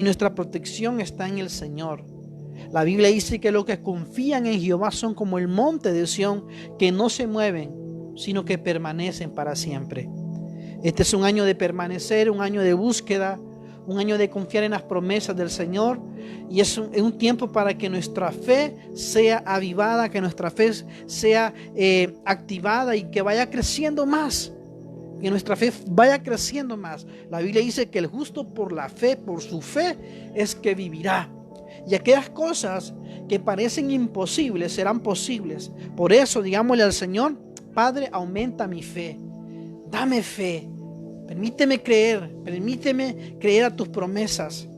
y nuestra protección está en el Señor. La Biblia dice que los que confían en Jehová son como el monte de Sión, que no se mueven, sino que permanecen para siempre. Este es un año de permanecer, un año de búsqueda, un año de confiar en las promesas del Señor, y es un tiempo para que nuestra fe sea avivada, que nuestra fe sea activada y que vaya creciendo más. Que nuestra fe vaya creciendo más. La Biblia dice que el justo por la fe, por su fe, es que vivirá. Y aquellas cosas que parecen imposibles serán posibles. Por eso, digámosle al Señor: Padre, aumenta mi fe. Dame fe. Permíteme creer a tus promesas.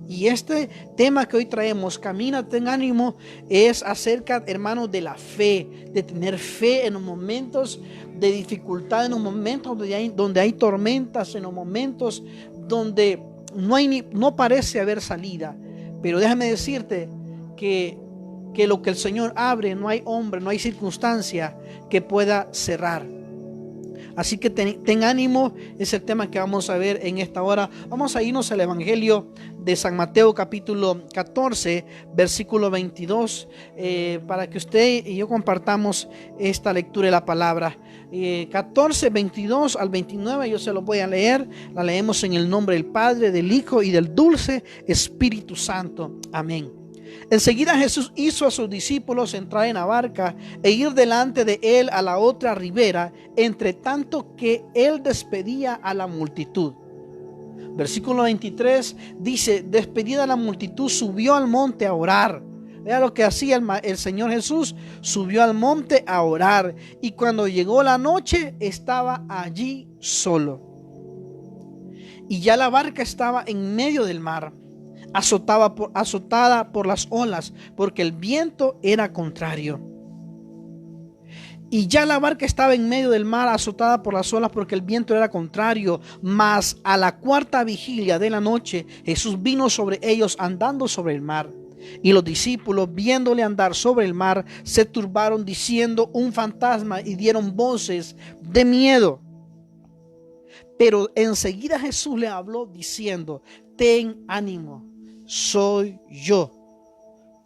Y este tema que hoy traemos, Camina, ten ánimo, es acerca, hermanos, de la fe, de tener fe en los momentos de dificultad, en los momentos donde hay tormentas, en los momentos donde no parece haber salida. Pero déjame decirte que lo que el Señor abre, no hay hombre, no hay circunstancia que pueda cerrar. Así que ten ánimo, es el tema que vamos a ver en esta hora. Vamos a irnos al Evangelio de San Mateo capítulo 14, versículo 22, para que usted y yo compartamos esta lectura de la palabra. 14, 22 al 29, yo se lo voy a leer. La leemos en el nombre del Padre, del Hijo y del dulce Espíritu Santo. Amén. Enseguida Jesús hizo a sus discípulos entrar en la barca e ir delante de él a la otra ribera, entre tanto que él despedía a la multitud. Versículo 23 dice: despedida la multitud, subió al monte a orar. Vea lo que hacía el Señor Jesús: subió al monte a orar, y cuando llegó la noche estaba allí solo. Y ya la barca estaba en medio del mar, azotada por las olas, porque el viento era contrario. Y ya la barca estaba en medio del mar, azotada por las olas, porque el viento era contrario. Mas a la cuarta vigilia de la noche, Jesús vino sobre ellos andando sobre el mar. Y los discípulos, viéndole andar sobre el mar, se turbaron, diciendo: un fantasma, y dieron voces de miedo. Pero enseguida Jesús le habló diciendo: ten ánimo, soy yo,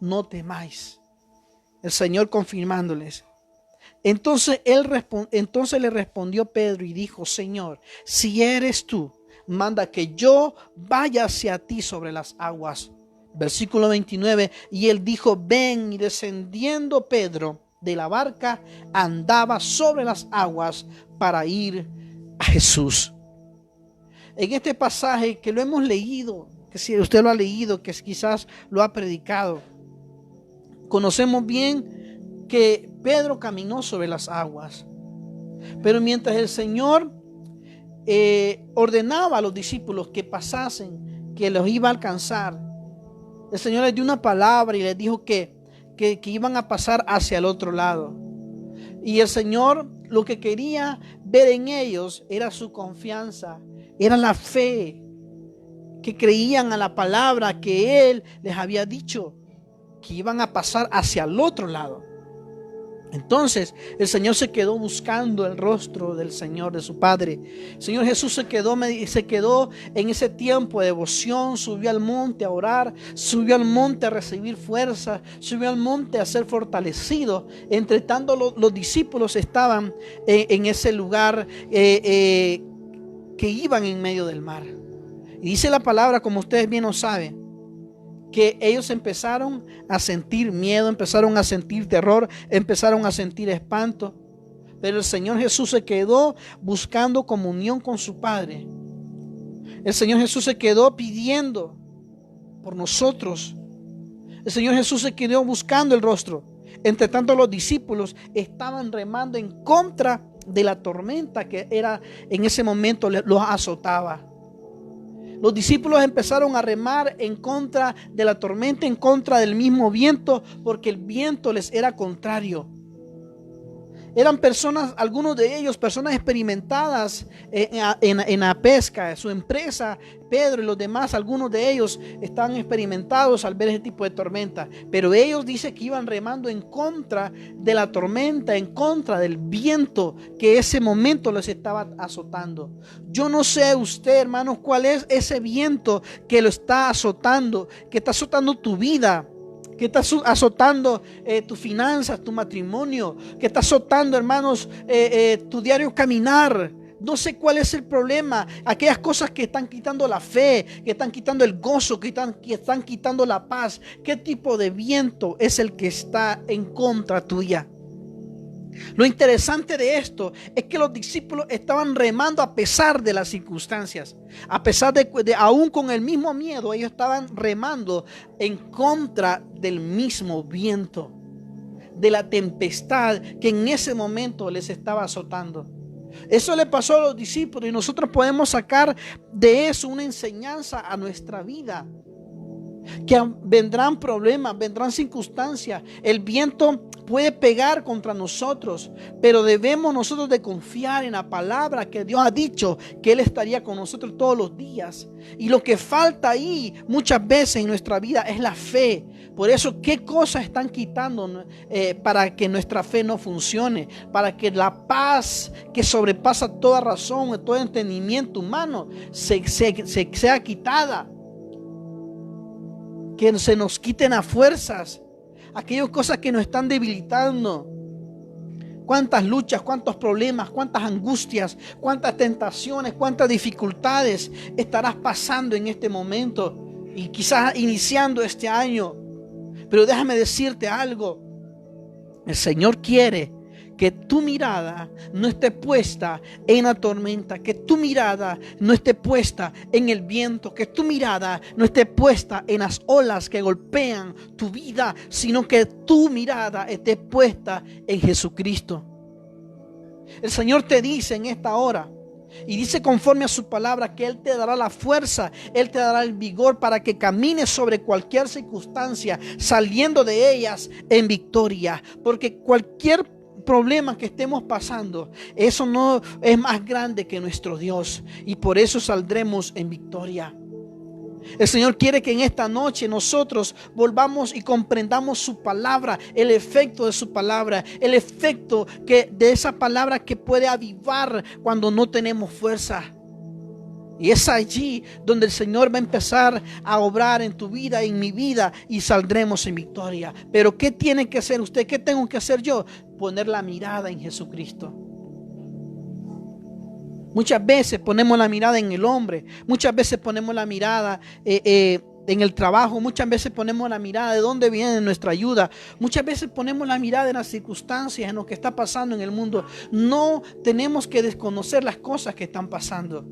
no temáis. El Señor confirmándoles. Entonces le respondió Pedro y dijo: Señor, si eres tú, manda que yo vaya hacia ti sobre las aguas. Versículo 29, y él dijo: ven. Y descendiendo Pedro de la barca, andaba sobre las aguas para ir a Jesús. En este pasaje que lo hemos leído, que si usted lo ha leído, que quizás lo ha predicado, conocemos bien que Pedro caminó sobre las aguas. Pero mientras el Señor ordenaba a los discípulos que pasasen, que los iba a alcanzar, el Señor les dio una palabra y les dijo que iban a pasar hacia el otro lado. Y el Señor lo que quería ver en ellos era su confianza, era la fe, que creían a la palabra que Él les había dicho, que iban a pasar hacia el otro lado. Entonces el Señor se quedó buscando el rostro del Señor, de su Padre. El Señor Jesús se quedó en ese tiempo de devoción. Subió al monte a orar, subió al monte a recibir fuerza, subió al monte a ser fortalecido. Entre tanto los discípulos estaban en ese lugar que iban en medio del mar. Y dice la palabra, como ustedes bien lo saben, que ellos empezaron a sentir miedo, empezaron a sentir terror, empezaron a sentir espanto. Pero el Señor Jesús se quedó buscando comunión con su Padre. El Señor Jesús se quedó pidiendo por nosotros. El Señor Jesús se quedó buscando el rostro. Entre tanto, los discípulos estaban remando en contra de la tormenta que era en ese momento los azotaba. Los discípulos empezaron a remar en contra de la tormenta, en contra del mismo viento, porque el viento les era contrario. Eran personas, algunos de ellos, personas experimentadas en la pesca. Su empresa, Pedro y los demás, algunos de ellos estaban experimentados al ver ese tipo de tormenta. Pero ellos dicen que iban remando en contra de la tormenta, en contra del viento que ese momento les estaba azotando. Yo no sé usted, hermanos, cuál es ese viento que lo está azotando, que está azotando tu vida, que está azotando tus finanzas, tu matrimonio, que está azotando, hermanos, tu diario caminar. No sé cuál es el problema. Aquellas cosas que están quitando la fe, que están quitando el gozo, que están quitando la paz. ¿Qué tipo de viento es el que está en contra tuya? Lo interesante de esto es que los discípulos estaban remando a pesar de las circunstancias. A pesar de aún con el mismo miedo, ellos estaban remando en contra del mismo viento, de la tempestad que en ese momento les estaba azotando. Eso le pasó a los discípulos y nosotros podemos sacar de eso una enseñanza a nuestra vida. Que vendrán problemas, vendrán circunstancias. El viento puede pegar contra nosotros, pero debemos nosotros de confiar en la palabra que Dios ha dicho, que Él estaría con nosotros todos los días. Y lo que falta ahí muchas veces en nuestra vida es la fe. Por eso, ¿qué cosas están quitando para que nuestra fe no funcione? Para que la paz que sobrepasa toda razón, todo entendimiento humano, sea quitada. Que se nos quiten a fuerzas aquellas cosas que nos están debilitando. Cuántas luchas, cuántos problemas, cuántas angustias, cuántas tentaciones, cuántas dificultades estarás pasando en este momento y quizás iniciando este año. Pero déjame decirte algo. El Señor quiere que tu mirada no esté puesta en la tormenta, que tu mirada no esté puesta en el viento, que tu mirada no esté puesta en las olas que golpean tu vida, sino que tu mirada esté puesta en Jesucristo. El Señor te dice en esta hora, y dice conforme a su palabra, que Él te dará la fuerza, Él te dará el vigor para que camines sobre cualquier circunstancia, saliendo de ellas en victoria, porque cualquier problema que estemos pasando, eso no es más grande que nuestro Dios, y por eso saldremos en victoria. El Señor quiere que en esta noche nosotros volvamos y comprendamos su palabra, el efecto de su palabra, el efecto de esa palabra que puede avivar cuando no tenemos fuerza. Y es allí donde el Señor va a empezar a obrar en tu vida, en mi vida, y saldremos en victoria. Pero ¿qué tiene que hacer usted? ¿Qué tengo que hacer yo? Poner la mirada en Jesucristo. Muchas veces ponemos la mirada en el hombre, muchas veces ponemos la mirada en el trabajo, muchas veces ponemos la mirada de dónde viene nuestra ayuda, muchas veces ponemos la mirada en las circunstancias, en lo que está pasando en el mundo. No tenemos que desconocer las cosas que están pasando.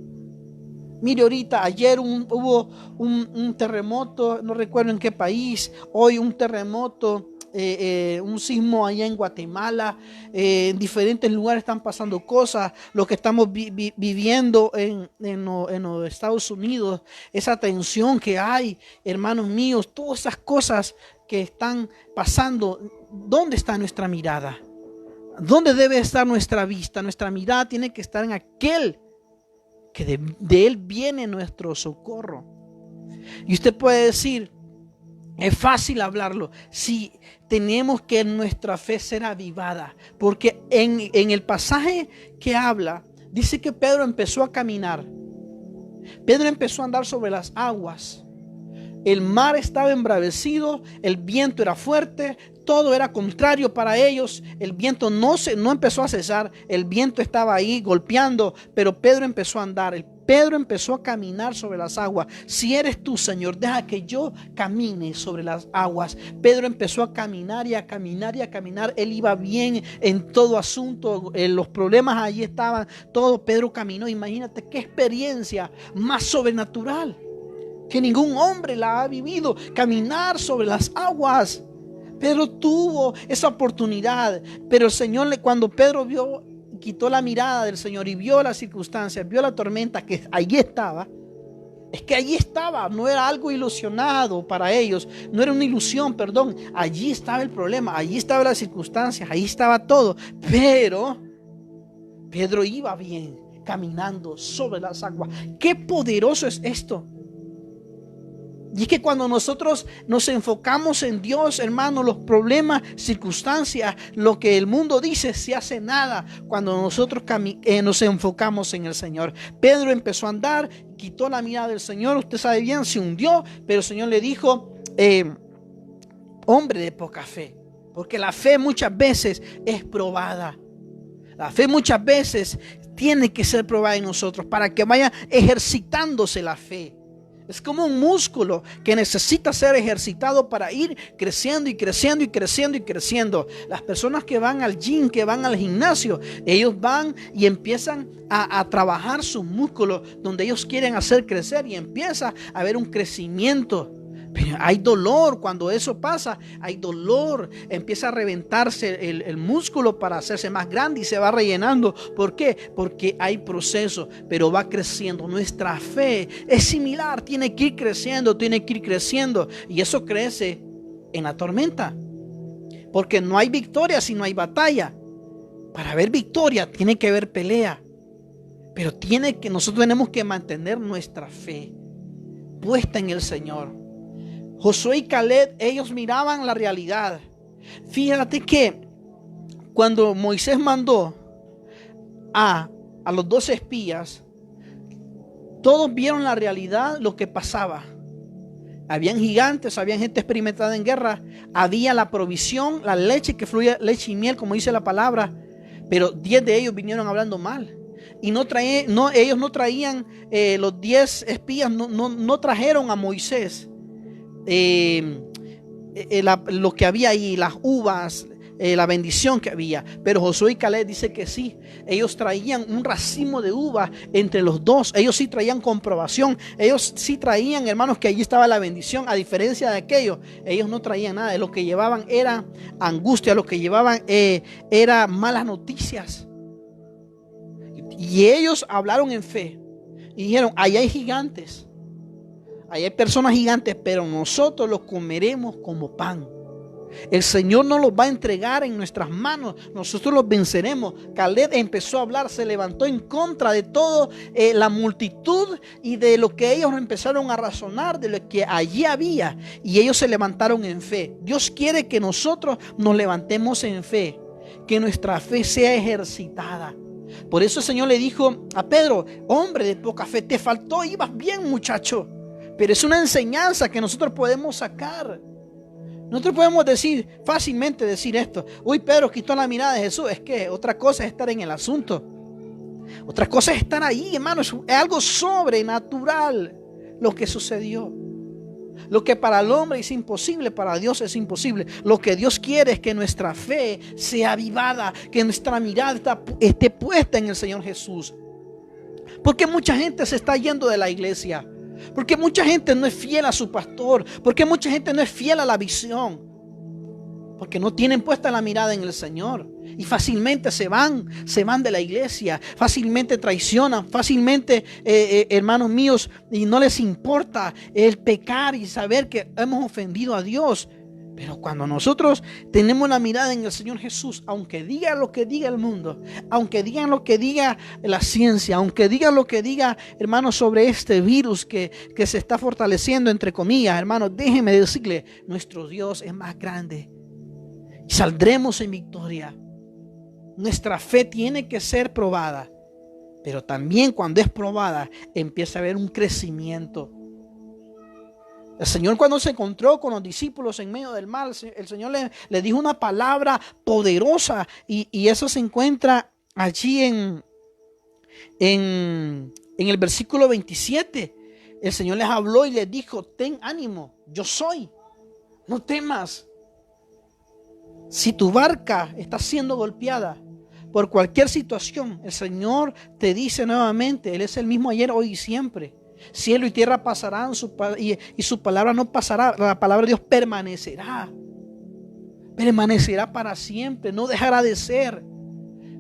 Mire, ahorita, ayer hubo un terremoto, no recuerdo en qué país, hoy un terremoto, un sismo allá en Guatemala, en diferentes lugares están pasando cosas, lo que estamos viviendo en los Estados Unidos, esa tensión que hay, hermanos míos, todas esas cosas que están pasando. ¿Dónde está nuestra mirada? ¿Dónde debe estar nuestra vista? Nuestra mirada tiene que estar en aquel que de Él viene nuestro socorro. Y usted puede decir, es fácil hablarlo. Sí, tenemos que nuestra fe ser avivada, porque en el pasaje que habla, dice que Pedro empezó a caminar. Pedro empezó a andar sobre las aguas. El mar estaba embravecido, el viento era fuerte, todo era contrario para ellos. El viento no empezó a cesar, el viento estaba ahí golpeando, pero Pedro empezó a andar. Pedro empezó a caminar sobre las aguas. Si eres tú, Señor, deja que yo camine sobre las aguas. Pedro empezó a caminar y a caminar y a caminar. Él iba bien en todo asunto. Los problemas allí estaban. Todo Pedro caminó. Imagínate qué experiencia más sobrenatural, que ningún hombre la ha vivido. Caminar sobre las aguas. Pedro tuvo esa oportunidad. Pero el Señor, cuando Pedro quitó la mirada del Señor y vio las circunstancias, vio la tormenta que allí estaba, Es que allí estaba, no era algo ilusionado para ellos, no era una ilusión, perdón. Allí estaba el problema, allí estaban las circunstancias, ahí estaba todo. Pero Pedro iba bien, caminando sobre las aguas. Qué poderoso es esto. Y es que cuando nosotros nos enfocamos en Dios, hermano, los problemas, circunstancias, lo que el mundo dice, se hace nada cuando nosotros nos enfocamos en el Señor. Pedro empezó a andar, quitó la mirada del Señor, usted sabe bien, se hundió, pero el Señor le dijo, hombre de poca fe, porque la fe muchas veces es probada. La fe muchas veces tiene que ser probada en nosotros para que vaya ejercitándose la fe. Es como un músculo que necesita ser ejercitado para ir creciendo y creciendo y creciendo y creciendo. Las personas que van al gym, que van al gimnasio, ellos van y empiezan a trabajar sus músculos donde ellos quieren hacer crecer y empieza a haber un crecimiento. Pero hay dolor cuando eso pasa, hay dolor, empieza a reventarse el músculo para hacerse más grande y se va rellenando. ¿Por qué? Porque hay proceso, pero va creciendo. Nuestra fe es similar, tiene que ir creciendo, tiene que ir creciendo. Y eso crece en la tormenta, porque no hay victoria si no hay batalla. Para haber victoria tiene que haber pelea, pero nosotros tenemos que mantener nuestra fe puesta en el Señor. Josué y Caleb, ellos miraban la realidad. Fíjate que cuando Moisés mandó a los 12 espías, todos vieron la realidad, lo que pasaba. Habían gigantes, había gente experimentada en guerra, había la provisión, la leche que fluía, leche y miel, como dice la palabra, pero 10 de ellos vinieron hablando mal. Y ellos no traían, los 10 espías no trajeron a Moisés lo que había ahí, las uvas, la bendición que había. Pero Josué y Caleb dice que sí, ellos traían un racimo de uvas entre los dos. Ellos sí traían comprobación, ellos sí traían, hermanos, que allí estaba la bendición. A diferencia de aquellos, ellos no traían nada. Lo que llevaban era angustia, lo que llevaban era malas noticias. Y ellos hablaron en fe y dijeron, allá hay gigantes, allá hay personas gigantes, pero nosotros los comeremos como pan. El Señor nos los va a entregar en nuestras manos, nosotros los venceremos. Caleb empezó a hablar, se levantó en contra de todo la multitud y de lo que ellos empezaron a razonar, de lo que allí había, y ellos se levantaron en fe. Dios quiere que nosotros nos levantemos en fe, que nuestra fe sea ejercitada. Por eso el Señor le dijo a Pedro, hombre de poca fe, te faltó, ibas bien, muchacho. Pero es una enseñanza que nosotros podemos sacar. Nosotros podemos fácilmente decir esto: uy, Pedro quitó la mirada de Jesús. Es que otra cosa es estar en el asunto. Otra cosa es estar ahí, hermano. Es algo sobrenatural lo que sucedió. Lo que para el hombre es imposible, para Dios es imposible. Lo que Dios quiere es que nuestra fe sea avivada, que nuestra mirada esté puesta en el Señor Jesús. Porque mucha gente se está yendo de la iglesia, porque mucha gente no es fiel a su pastor, porque mucha gente no es fiel a la visión, porque no tienen puesta la mirada en el Señor. Y fácilmente se van de la iglesia, fácilmente traicionan, fácilmente, hermanos míos, y no les importa el pecar y saber que hemos ofendido a Dios. Pero cuando nosotros tenemos la mirada en el Señor Jesús, aunque diga lo que diga el mundo, aunque digan lo que diga la ciencia, aunque diga lo que diga, hermanos, sobre este virus que se está fortaleciendo, entre comillas, hermanos, déjenme decirle, nuestro Dios es más grande y saldremos en victoria. Nuestra fe tiene que ser probada, pero también cuando es probada empieza a haber un crecimiento. El Señor, cuando se encontró con los discípulos en medio del mar, el Señor le dijo una palabra poderosa, y eso se encuentra allí en el versículo 27. El Señor les habló y les dijo: ten ánimo, yo soy, no temas. Si tu barca está siendo golpeada por cualquier situación, el Señor te dice nuevamente, Él es el mismo ayer, hoy y siempre. Cielo y tierra pasarán y su palabra no pasará. La palabra de Dios permanecerá para siempre, no dejará de ser.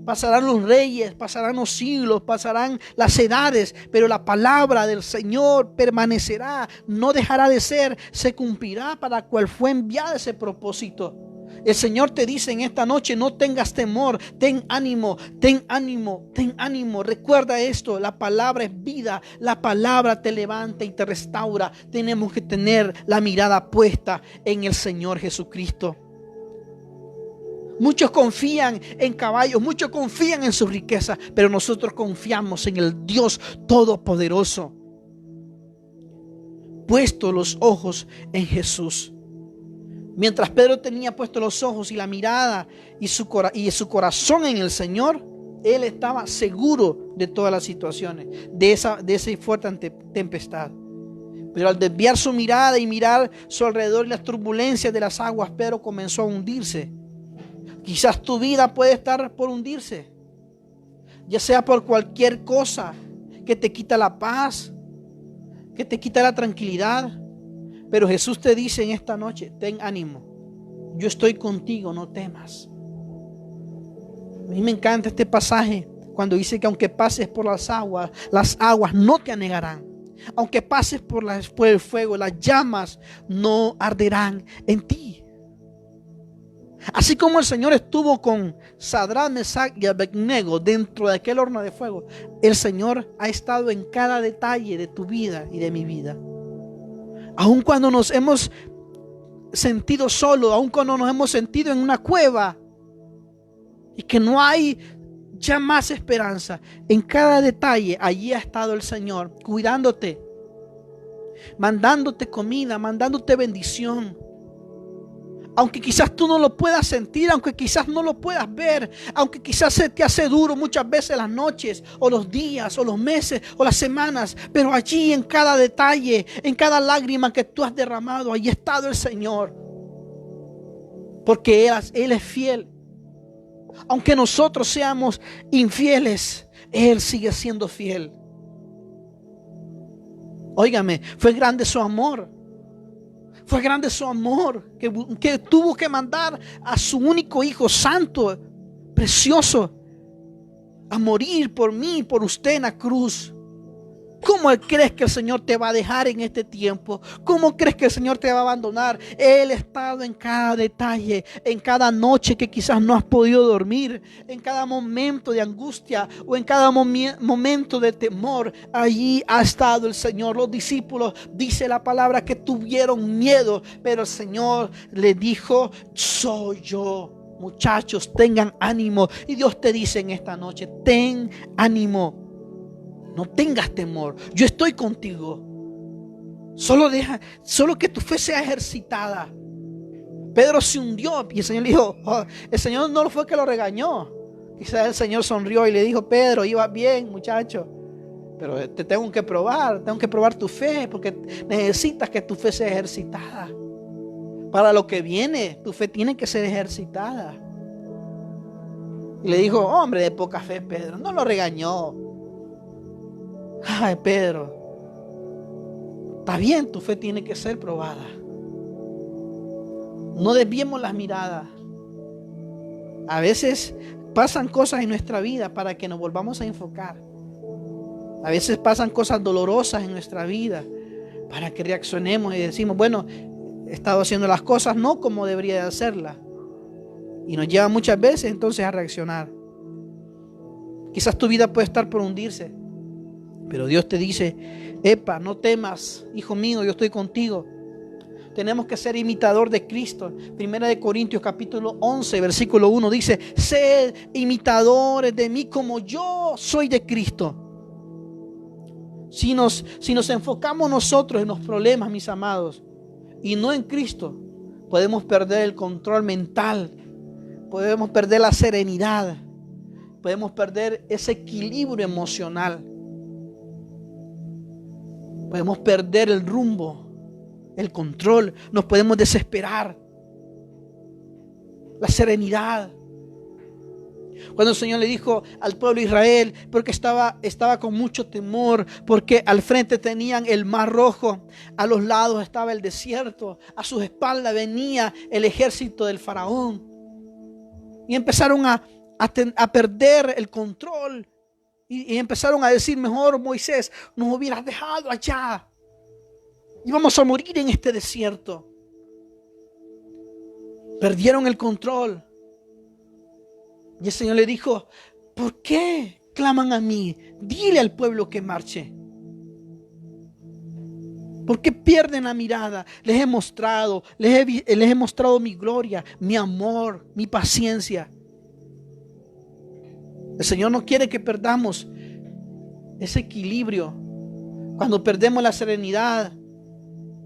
pasarán los reyes, pasarán los siglos, pasarán las edades, pero la palabra del Señor permanecerá, no dejará de ser, se cumplirá para cual fue enviado ese propósito. El Señor te dice en esta noche: no tengas temor, ten ánimo, ten ánimo, ten ánimo. Recuerda esto: la palabra es vida, la palabra te levanta y te restaura. Tenemos que tener la mirada puesta en el Señor Jesucristo. Muchos confían en caballos, muchos confían en sus riquezas, pero nosotros confiamos en el Dios Todopoderoso. Puesto los ojos en Jesús. Mientras Pedro tenía puestos los ojos y la mirada y su corazón en el Señor, él estaba seguro de todas las situaciones, de esa fuerte tempestad. Pero al desviar su mirada y mirar su alrededor y las turbulencias de las aguas, Pedro comenzó a hundirse. Quizás tu vida puede estar por hundirse, ya sea por cualquier cosa que te quita la paz, que te quita la tranquilidad. Pero Jesús te dice en esta noche: ten ánimo, yo estoy contigo, no temas. A mí me encanta este pasaje cuando dice que aunque pases por las aguas no te anegarán. Aunque pases por el fuego, las llamas no arderán en ti. Así como el Señor estuvo con Sadrach, Mesach y Abednego dentro de aquel horno de fuego, el Señor ha estado en cada detalle de tu vida y de mi vida. Aun cuando nos hemos sentido solos, aun cuando nos hemos sentido en una cueva y que no hay ya más esperanza, en cada detalle allí ha estado el Señor cuidándote, mandándote comida, mandándote bendición. Aunque quizás tú no lo puedas sentir, aunque quizás no lo puedas ver, aunque quizás se te hace duro muchas veces las noches o los días o los meses o las semanas, pero allí en cada detalle, en cada lágrima que tú has derramado, allí ha estado el Señor. Porque Él es fiel. Aunque nosotros seamos infieles, Él sigue siendo fiel. Óigame, fue grande su amor. Fue grande su amor que tuvo que mandar a su único hijo santo, precioso, a morir por mí, por usted en la cruz. ¿Cómo crees que el Señor te va a dejar en este tiempo? ¿Cómo crees que el Señor te va a abandonar? Él ha estado en cada detalle, en cada noche que quizás no has podido dormir, en cada momento de angustia o en cada momento de temor. Allí ha estado el Señor. Los discípulos, dice la palabra, que tuvieron miedo, pero el Señor le dijo: soy yo. Muchachos, tengan ánimo. Y Dios te dice en esta noche: ten ánimo. No tengas temor, yo estoy contigo. Solo que tu fe sea ejercitada. Pedro se hundió y el Señor le dijo, el Señor no fue que lo regañó. Quizás el Señor sonrió y le dijo: Pedro, ibas bien, muchacho, pero te tengo que probar tu fe, porque necesitas que tu fe sea ejercitada. Para lo que viene, tu fe tiene que ser ejercitada. Y le dijo: hombre de poca fe, Pedro. No lo regañó. Ay, Pedro, está bien, tu fe tiene que ser probada. No desviemos las miradas. A veces pasan cosas en nuestra vida para que nos volvamos a enfocar. A veces pasan cosas dolorosas en nuestra vida para que reaccionemos y decimos: bueno, he estado haciendo las cosas no como debería de hacerlas. Y nos lleva muchas veces entonces a reaccionar. Quizás tu vida puede estar por hundirse, pero Dios te dice: epa, no temas, hijo mío, yo estoy contigo. Tenemos que ser imitador de Cristo. Primera de Corintios capítulo 11 versículo 1 dice: sed imitadores de mí como yo soy de Cristo. Si nos enfocamos nosotros en los problemas, mis amados, y no en Cristo, podemos perder el control mental, podemos perder la serenidad, podemos perder ese equilibrio emocional. Podemos perder el rumbo, el control, nos podemos desesperar, la serenidad. Cuando el Señor le dijo al pueblo de Israel, porque estaba con mucho temor, porque al frente tenían el mar rojo, a los lados estaba el desierto, a sus espaldas venía el ejército del faraón. Y empezaron a a perder el control. Y empezaron a decir, mejor Moisés, nos hubieras dejado allá. Íbamos a morir en este desierto. Perdieron el control. Y el Señor le dijo, ¿por qué claman a mí? Dile al pueblo que marche. ¿Por qué pierden la mirada? Les he mostrado mi gloria, mi amor, mi paciencia. El Señor no quiere que perdamos ese equilibrio. Cuando perdemos la serenidad,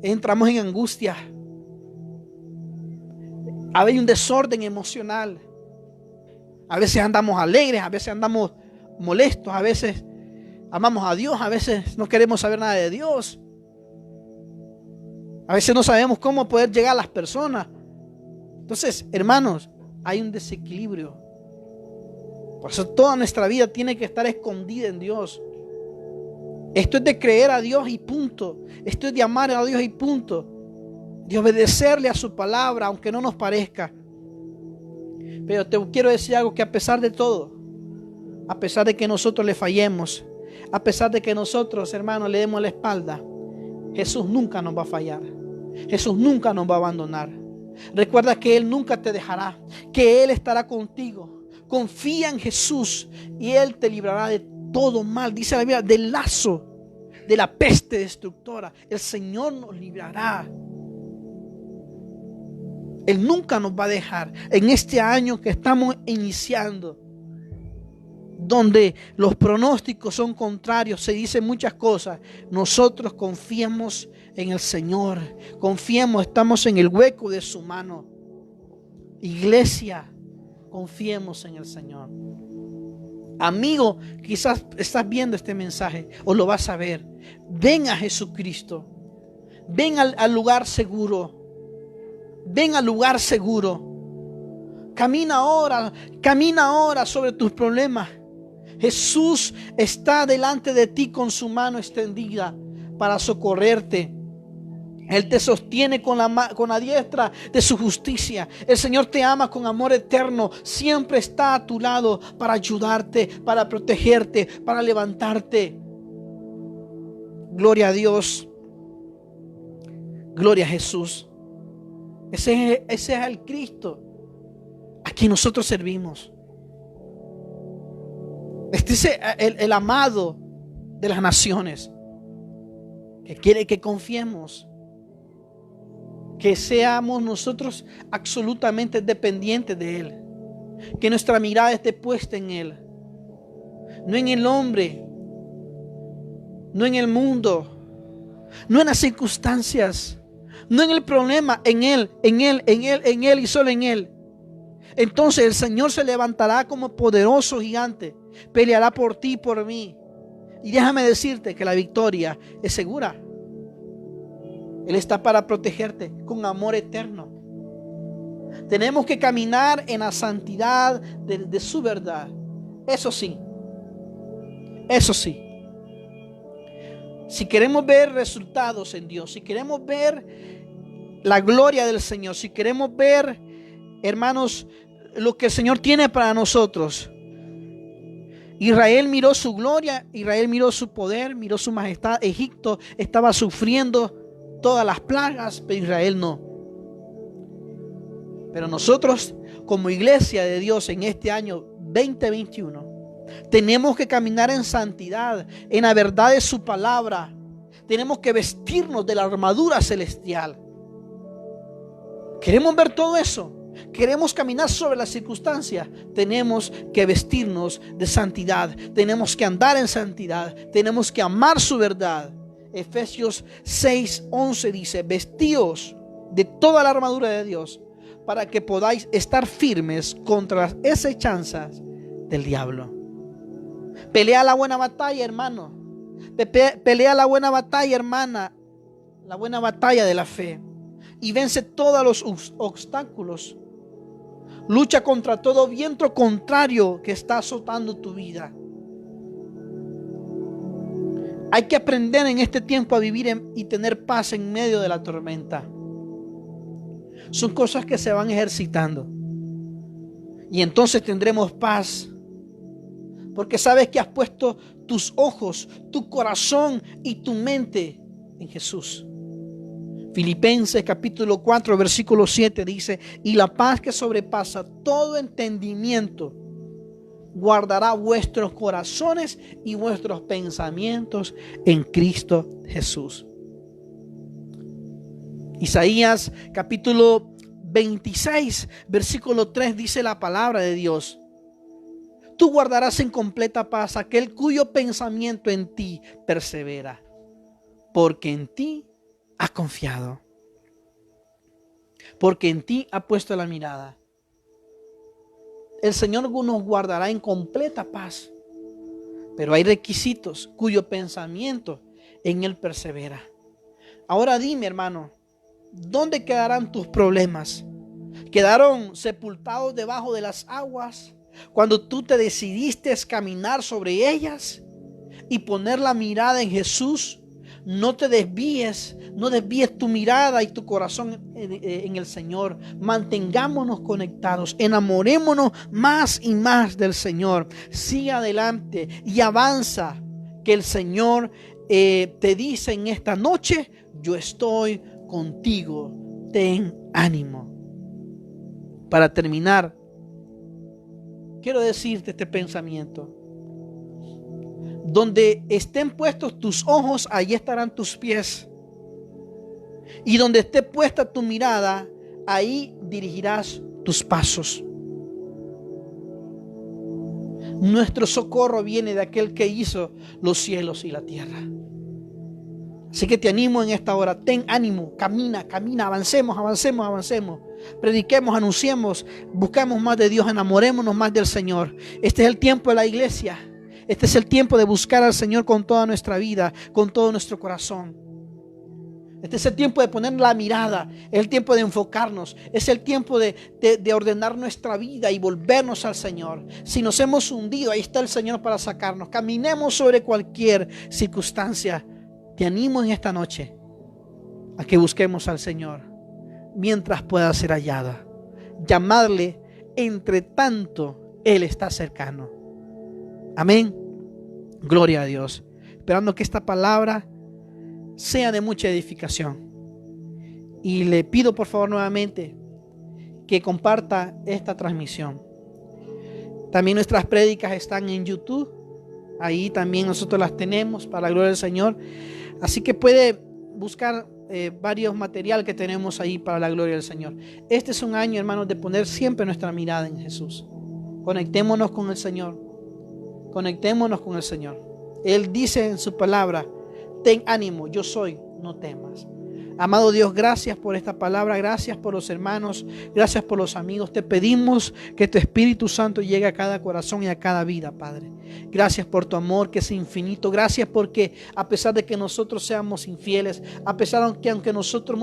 entramos en angustia. Hay un desorden emocional. A veces andamos alegres, a veces andamos molestos, a veces amamos a Dios, a veces no queremos saber nada de Dios. A veces no sabemos cómo poder llegar a las personas. Entonces, hermanos, hay un desequilibrio. Por eso toda nuestra vida tiene que estar escondida en Dios. Esto es de creer a Dios y punto. Esto es de amar a Dios y punto. De obedecerle a su palabra, aunque no nos parezca. Pero te quiero decir algo, que a pesar de todo, a pesar de que nosotros le fallemos, a pesar de que nosotros, hermanos, le demos la espalda, Jesús nunca nos va a fallar. Jesús nunca nos va a abandonar. Recuerda que Él nunca te dejará, que Él estará contigo. Confía en Jesús y Él te librará de todo mal. Dice la Biblia, del lazo, de la peste destructora. El Señor nos librará. Él nunca nos va a dejar. En este año que estamos iniciando, donde los pronósticos son contrarios, se dicen muchas cosas, nosotros confiemos en el Señor. Confiemos, estamos en el hueco de su mano. Iglesia, confiemos en el Señor. Amigo, quizás estás viendo este mensaje o lo vas a ver. Ven a Jesucristo. Ven al lugar seguro. Ven al lugar seguro. Camina ahora sobre tus problemas. Jesús está delante de ti con su mano extendida para socorrerte. Él te sostiene con la diestra de su justicia. El Señor te ama con amor eterno. Siempre está a tu lado para ayudarte, para protegerte, para levantarte. Gloria a Dios. Gloria a Jesús. Ese es el Cristo a quien nosotros servimos. Este es el amado de las naciones, que quiere que confiemos, que seamos nosotros absolutamente dependientes de Él, que nuestra mirada esté puesta en Él, no en el hombre, no en el mundo, no en las circunstancias, no en el problema, en Él y solo en Él. Entonces el Señor se levantará como poderoso gigante, peleará por ti y por mí. Y déjame decirte que la victoria es segura. Él está para protegerte con amor eterno. Tenemos que caminar en la santidad de su verdad. Eso sí. Si queremos ver resultados en Dios, si queremos ver la gloria del Señor, si queremos ver, hermanos, lo que el Señor tiene para nosotros. Israel miró su gloria, Israel miró su poder, miró su majestad. Egipto estaba sufriendo todas las plagas, pero Israel no. Pero nosotros, como iglesia de Dios en este año 2021, tenemos que caminar en santidad, en la verdad de su palabra. Tenemos que vestirnos de la armadura celestial. ¿Queremos ver todo eso? ¿Queremos caminar sobre las circunstancias? Tenemos que vestirnos de santidad. Tenemos que andar en santidad. Tenemos que amar su verdad. Efesios 6:11 dice: vestíos de toda la armadura de Dios, para que podáis estar firmes contra las acechanzas del diablo. Pelea la buena batalla, hermano. Pelea la buena batalla, hermana. La buena batalla de la fe. Y vence todos los obstáculos. Lucha contra todo viento contrario que está azotando tu vida. Hay que aprender en este tiempo a vivir y tener paz en medio de la tormenta. Son cosas que se van ejercitando. Y entonces tendremos paz, porque sabes que has puesto tus ojos, tu corazón y tu mente en Jesús. Filipenses capítulo 4 versículo 7 dice: y la paz que sobrepasa todo entendimiento guardará vuestros corazones y vuestros pensamientos en Cristo Jesús. Isaías capítulo 26 versículo 3 dice la palabra de Dios: tú guardarás en completa paz aquel cuyo pensamiento en ti persevera, porque en ti ha confiado, porque en ti ha puesto la mirada. El Señor nos guardará en completa paz, pero hay requisitos cuyo pensamiento en Él persevera. Ahora dime, hermano, ¿dónde quedarán tus problemas? ¿Quedaron sepultados debajo de las aguas cuando tú te decidiste caminar sobre ellas y poner la mirada en Jesús? No te desvíes, no desvíes tu mirada y tu corazón en el Señor. Mantengámonos conectados, enamorémonos más y más del Señor. Sigue adelante y avanza, que el Señor te dice en esta noche: yo estoy contigo, ten ánimo. Para terminar, quiero decirte este pensamiento: donde estén puestos tus ojos, allí estarán tus pies. Y donde esté puesta tu mirada, ahí dirigirás tus pasos. Nuestro socorro viene de aquel que hizo los cielos y la tierra. Así que te animo en esta hora: ten ánimo, camina, avancemos. Prediquemos, anunciemos, buscamos más de Dios, enamorémonos más del Señor. Este es el tiempo de la iglesia. Este es el tiempo de buscar al Señor con toda nuestra vida, con todo nuestro corazón. Este es el tiempo de poner la mirada, es el tiempo de enfocarnos, es el tiempo de ordenar nuestra vida y volvernos al Señor. Si nos hemos hundido, ahí está el Señor para sacarnos. Caminemos sobre cualquier circunstancia. Te animo en esta noche a que busquemos al Señor mientras pueda ser hallada. Llamadle entre tanto Él está cercano. Amén. Gloria a Dios. Esperando que esta palabra sea de mucha edificación. Y le pido por favor nuevamente que comparta esta transmisión. También nuestras prédicas están en YouTube. Ahí también nosotros las tenemos para la gloria del Señor. Así que puede buscar varios materiales que tenemos ahí para la gloria del Señor. Este es un año, hermanos, de poner siempre nuestra mirada en Jesús. Conectémonos con el Señor. Conectémonos con el Señor. Él dice en su palabra: ten ánimo, yo soy, no temas. Amado Dios, gracias por esta palabra, gracias por los hermanos, gracias por los amigos. Te pedimos que tu Espíritu Santo llegue a cada corazón y a cada vida, Padre. Gracias por tu amor que es infinito. Gracias porque a pesar de que nosotros seamos infieles, a pesar de que aunque nosotros